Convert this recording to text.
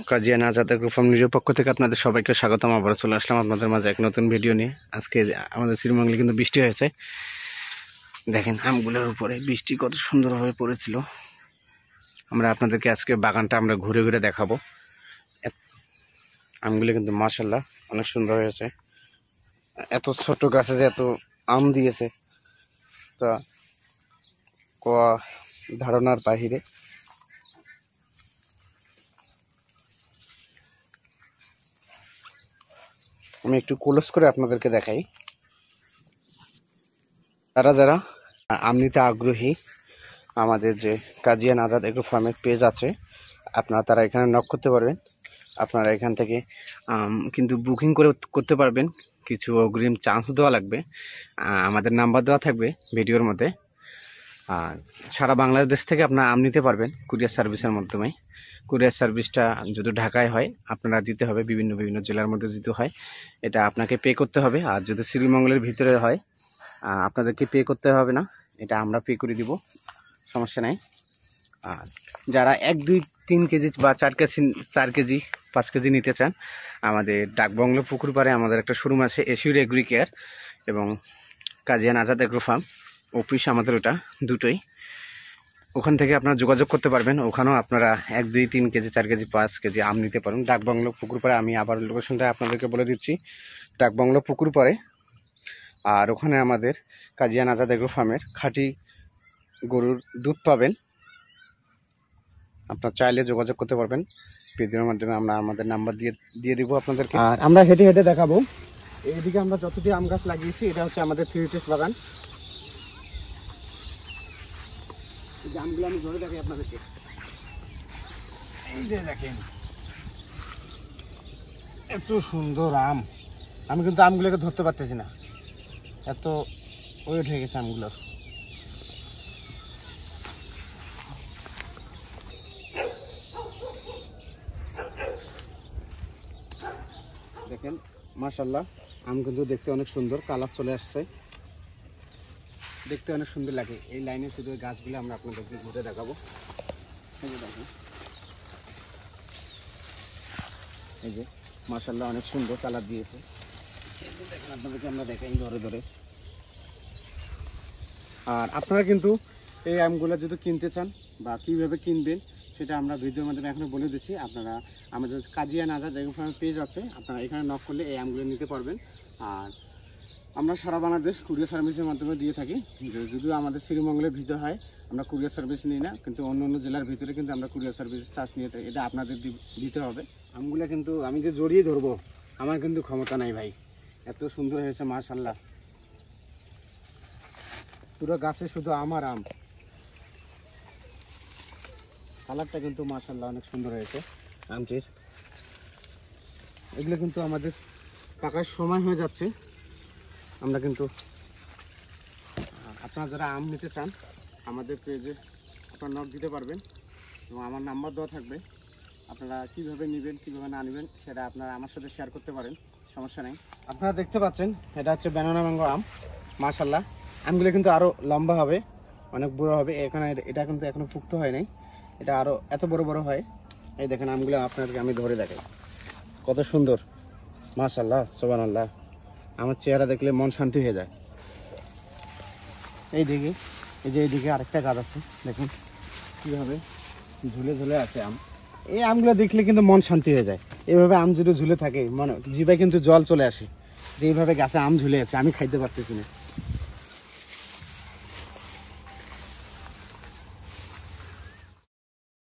কাজিয়া নাজাদ agro farm নিজের পক্ষ থেকে আপনাদের সবাইকে স্বাগতম। আবার চলে আসলাম আপনাদের মাঝে এক নতুন ভিডিও নিয়ে। আজকে আমাদের শ্রীমঙ্গলে কিন্তু বৃষ্টি হয়েছে, দেখেন আমগুলোর উপরে বৃষ্টি কত সুন্দরভাবে পড়েছিল। আমরা আপনাদেরকে আজকে বাগানটা আমরা ঘুরে ঘুরে দেখাবো। আমগুলো কিন্তু মাশাআল্লাহ অনেক সুন্দর হয়েছে। এত ছোট গাছে যে এত আম দিয়েছে তা ধারণার বাহিরে। আমি একটু ক্লোজ করে আপনাদেরকে দেখাই। যারা আম নিতে আগ্রহী, আমাদের যে কাজিয়া নাজাদ এগ্রো ফার্মের পেজ আছে, তারা এখানে নক করতে পারবেন। আপনারা এখান থেকে কিন্তু বুকিং করে করতে পারবেন। কিছু অগ্রিম চান্স দেওয়া লাগবে। আমাদের নাম্বার দেওয়া থাকবে ভিডিওর মধ্যে। আর সারা বাংলাদেশ থেকে আপনারা আম নিতে পারবেন কুরিয়ার সার্ভিসের মাধ্যমে। কুরিয়ার সার্ভিসটা যদি ঢাকায় হয় আপনারা দিতে হবে, বিভিন্ন বিভিন্ন জেলার মধ্যে দিতে হয়, এটা আপনাকে পে করতে হবে। আর যদি শ্রীমঙ্গলের ভিতরে হয় আপনাদেরকে পে করতে হবে না, এটা আমরা পে করে দিব, সমস্যা নাই। আর যারা 1, 2, 3 কেজি বা 4 কেজি 5 কেজি নিতে চান, আমাদের ডাকবাংলো পুকুর পাড়ে আমাদের একটা শোরুম আছে, এশিউর এগ্রি কেয়ার এবং কাজিয়া নাজাদ এগ্রো ফার্ম অফিস আমাদের ওটা দুটোই। ওখান থেকে আপনারা যোগাযোগ করতে পারবেন। ওখানেও আপনারা 1, 2, 3 কেজি 4 কেজি 5 কেজি আম নিতে পারেন। ডাকবাংলো পুকুর পাড়ে, আমি আবার লোকেশনটা আপনাদেরকে বলে দিচ্ছি, ডাকবাংলো পুকুর পাড়ে। আর ওখানে আমাদের কাজিয়া নাজাদ এগ্রো ফার্মের খাঁটি গরুর দুধ পাবেন। আপনারা চাইলে যোগাযোগ করতে পারবেন ভিডিওর মাধ্যমে। আমরা আমাদের নাম্বার দিয়ে দিব আপনাদেরকে। আর আমরা হেঁটে হেঁটে দেখাবো। এইদিকে আমরা যতটি আম গাছ লাগিয়েছি, এটা হচ্ছে আমাদের 3 টেস্ট বাগান। এই যে আমগুলো আমি ধরে দেখাই আপনাদেরকে। এই যে দেখেন এত সুন্দর আম, আমি কিন্তু আমগুলোকে ধরতে পারতেছি না, এত ওয়েট হয়ে গেছে আমগুলোর। দেখেন মাশাআল্লাহ, আম কিন্তু দেখতে অনেক সুন্দর, কালার চলে আসছে, দেখতে অনেক সুন্দর লাগে। এই লাইনে শুধু গাছগুলো আমরা আপনাদেরকে ঘুরে দেখাবো। এই যে দেখেন, এই যে মাশাআল্লাহ অনেক সুন্দর কালার দিয়েছে। দেখেন আপনাদেরকে আমরা দেখাই ধরে ধরে। আর আপনারা কিন্তু এই আমগুলো যদি কিনতে চান বা কীভাবে কিনবেন সেটা আমরা ভিডিওর মাধ্যমে এখনো বলে দিচ্ছি। আপনারা আমাদের কাজিয়া নাজাদ এগ্রো ফার্মের পেজ আছে, আপনারা এখানে নক করলে এই আমগুলো নিতে পারবেন। আর আমরা সারা বাংলাদেশ কুরিয়ার সার্ভিসের মাধ্যমে দিয়ে থাকি। যদিও আমাদের শ্রীমঙ্গলের ভিতরে হয় আমরা কুরিয়ার সার্ভিস নিই না, কিন্তু অন্য অন্য জেলার ভিতরে কিন্তু আমরা কুরিয়ার সার্ভিস চার্জ নিয়ে থাকি, এটা আপনাদের দিতে হবে। আমগুলো কিন্তু আমি যে জড়িয়ে ধরবো আমার কিন্তু ক্ষমতা নাই ভাই, এত সুন্দর হয়েছে মাশাআল্লাহ। পুরো গাছে শুধু আমার আম, কালারটা কিন্তু মাশাআল্লাহ অনেক সুন্দর হয়েছে আমটির। এগুলো কিন্তু আমাদের পাকার সময় হয়ে যাচ্ছে। আমরা কিন্তু আপনারা যারা আম নিতে চান আমাদের পেজে আপনারা নক দিতে পারবেন এবং আমার নাম্বার দেওয়া থাকবে। আপনারা কীভাবে নেবেন কীভাবে না নেবেন সেটা আপনারা আমার সাথে শেয়ার করতে পারেন, সমস্যা নেই। আপনারা দেখতে পাচ্ছেন এটা হচ্ছে ব্যানানা ম্যাঙ্গো আম। মাশাআল্লাহ আমগুলো কিন্তু আরও লম্বা হবে, অনেক বড় হবে। এটা কিন্তু এখনো পুক্ত হয় নাই, এটা আরও এত বড় বড় হয়। এই দেখেন আমগুলো আপনাদেরকে আমি ধরে দেখাই, কত সুন্দর মাশাআল্লাহ সুবহানাল্লাহ। আমার চেহারা দেখলে মন শান্তি হয়ে যায়। এই দিকে, এই যে এইদিকে আরেকটা গাছ আছে, দেখুন কীভাবে ঝুলে ঝুলে আছে আম। এই আমগুলো দেখলে কিন্তু মন শান্তি হয়ে যায়। এইভাবে আম যদি ঝুলে থাকে জিভায় কিন্তু জল চলে আসে, যে এইভাবে গাছে আম ঝুলে আছে, আমি খাইতে পারতেছি না।